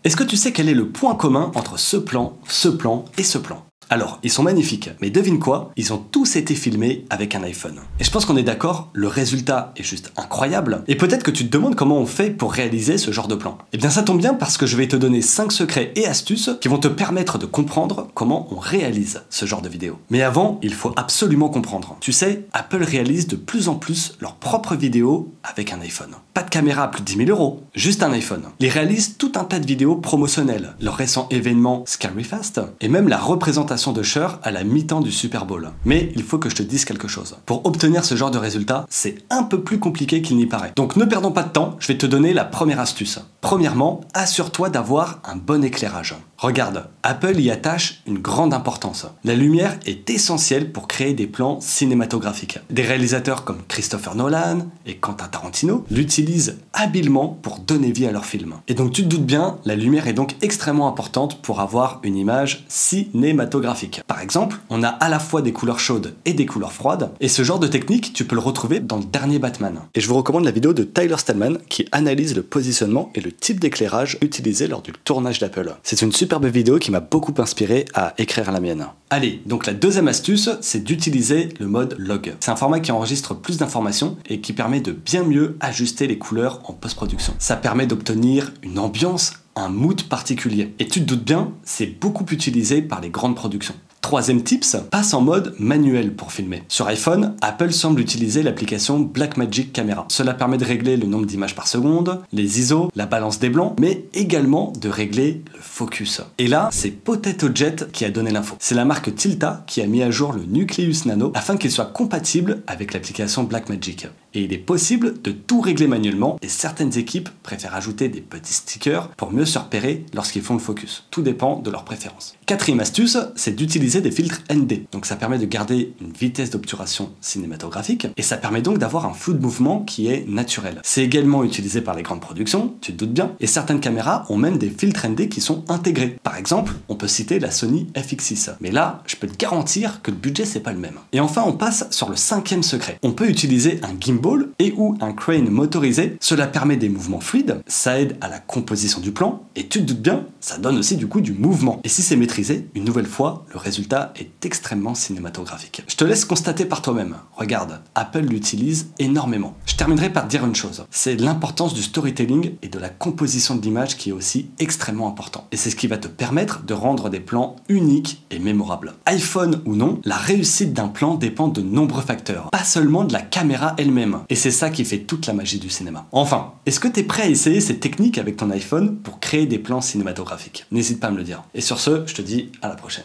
Est-ce que tu sais quel est le point commun entre ce plan et ce plan? Alors, ils sont magnifiques, mais devine quoi? Ils ont tous été filmés avec un iPhone. Et je pense qu'on est d'accord, le résultat est juste incroyable. Et peut-être que tu te demandes comment on fait pour réaliser ce genre de plan. Eh bien ça tombe bien parce que je vais te donner 5 secrets et astuces qui vont te permettre de comprendre comment on réalise ce genre de vidéo. Mais avant, il faut absolument comprendre. Tu sais, Apple réalise de plus en plus leurs propres vidéos avec un iPhone. Pas de caméra à plus de 10 000 €, juste un iPhone. Ils réalisent tout un tas de vidéos promotionnelles, leur récent événement Scary Fast, et même la représentation de Cher à la mi-temps du Super Bowl. Mais il faut que je te dise quelque chose. Pour obtenir ce genre de résultat, c'est un peu plus compliqué qu'il n'y paraît. Donc ne perdons pas de temps, je vais te donner la première astuce. Premièrement, assure-toi d'avoir un bon éclairage. Regarde, Apple y attache une grande importance. La lumière est essentielle pour créer des plans cinématographiques. Des réalisateurs comme Christopher Nolan et Quentin Tarantino l'utilisent habilement pour donner vie à leurs films. Et donc tu te doutes bien, la lumière est donc extrêmement importante pour avoir une image cinématographique. Par exemple, on a à la fois des couleurs chaudes et des couleurs froides, et ce genre de technique, tu peux le retrouver dans le dernier Batman. Et je vous recommande la vidéo de Tyler Stallman qui analyse le positionnement et le type d'éclairage utilisé lors du tournage d'Apple. C'est une superbe vidéo qui m'a beaucoup inspiré à écrire la mienne. Allez, donc la deuxième astuce, c'est d'utiliser le mode log. C'est un format qui enregistre plus d'informations et qui permet de bien mieux ajuster les couleurs en post-production. Ça permet d'obtenir une ambiance, un mood particulier. Et tu te doutes bien, c'est beaucoup utilisé par les grandes productions. Troisième tips, passe en mode manuel pour filmer. Sur iPhone, Apple semble utiliser l'application Blackmagic Camera. Cela permet de régler le nombre d'images par seconde, les ISO, la balance des blancs, mais également de régler le focus. Et là, c'est Potato Jet qui a donné l'info. C'est la marque Tilta qui a mis à jour le Nucleus Nano afin qu'il soit compatible avec l'application Blackmagic. Et il est possible de tout régler manuellement et certaines équipes préfèrent ajouter des petits stickers pour mieux se repérer lorsqu'ils font le focus. Tout dépend de leurs préférences. Quatrième astuce, c'est d'utiliser des filtres ND. Donc ça permet de garder une vitesse d'obturation cinématographique et ça permet donc d'avoir un flou de mouvement qui est naturel. C'est également utilisé par les grandes productions, tu te doutes bien, et certaines caméras ont même des filtres ND qui sont intégrés. Par exemple, on peut citer la Sony FX6. Mais là, je peux te garantir que le budget c'est pas le même. Et enfin, on passe sur le cinquième secret. On peut utiliser un gimbal et ou un crane motorisé. Cela permet des mouvements fluides, ça aide à la composition du plan et tu te doutes bien, ça donne aussi du coup du mouvement. Et si c'est maîtrisé, une nouvelle fois, le résultat est extrêmement cinématographique. Je te laisse constater par toi-même. Regarde, Apple l'utilise énormément. Je terminerai par te dire une chose, c'est l'importance du storytelling et de la composition de l'image qui est aussi extrêmement important. Et c'est ce qui va te permettre de rendre des plans uniques et mémorables. iPhone ou non, la réussite d'un plan dépend de nombreux facteurs, pas seulement de la caméra elle-même. Et c'est ça qui fait toute la magie du cinéma. Enfin, est-ce que tu es prêt à essayer ces techniques avec ton iPhone pour créer des plans cinématographiques? N'hésite pas à me le dire. Et sur ce, je te dis à la prochaine.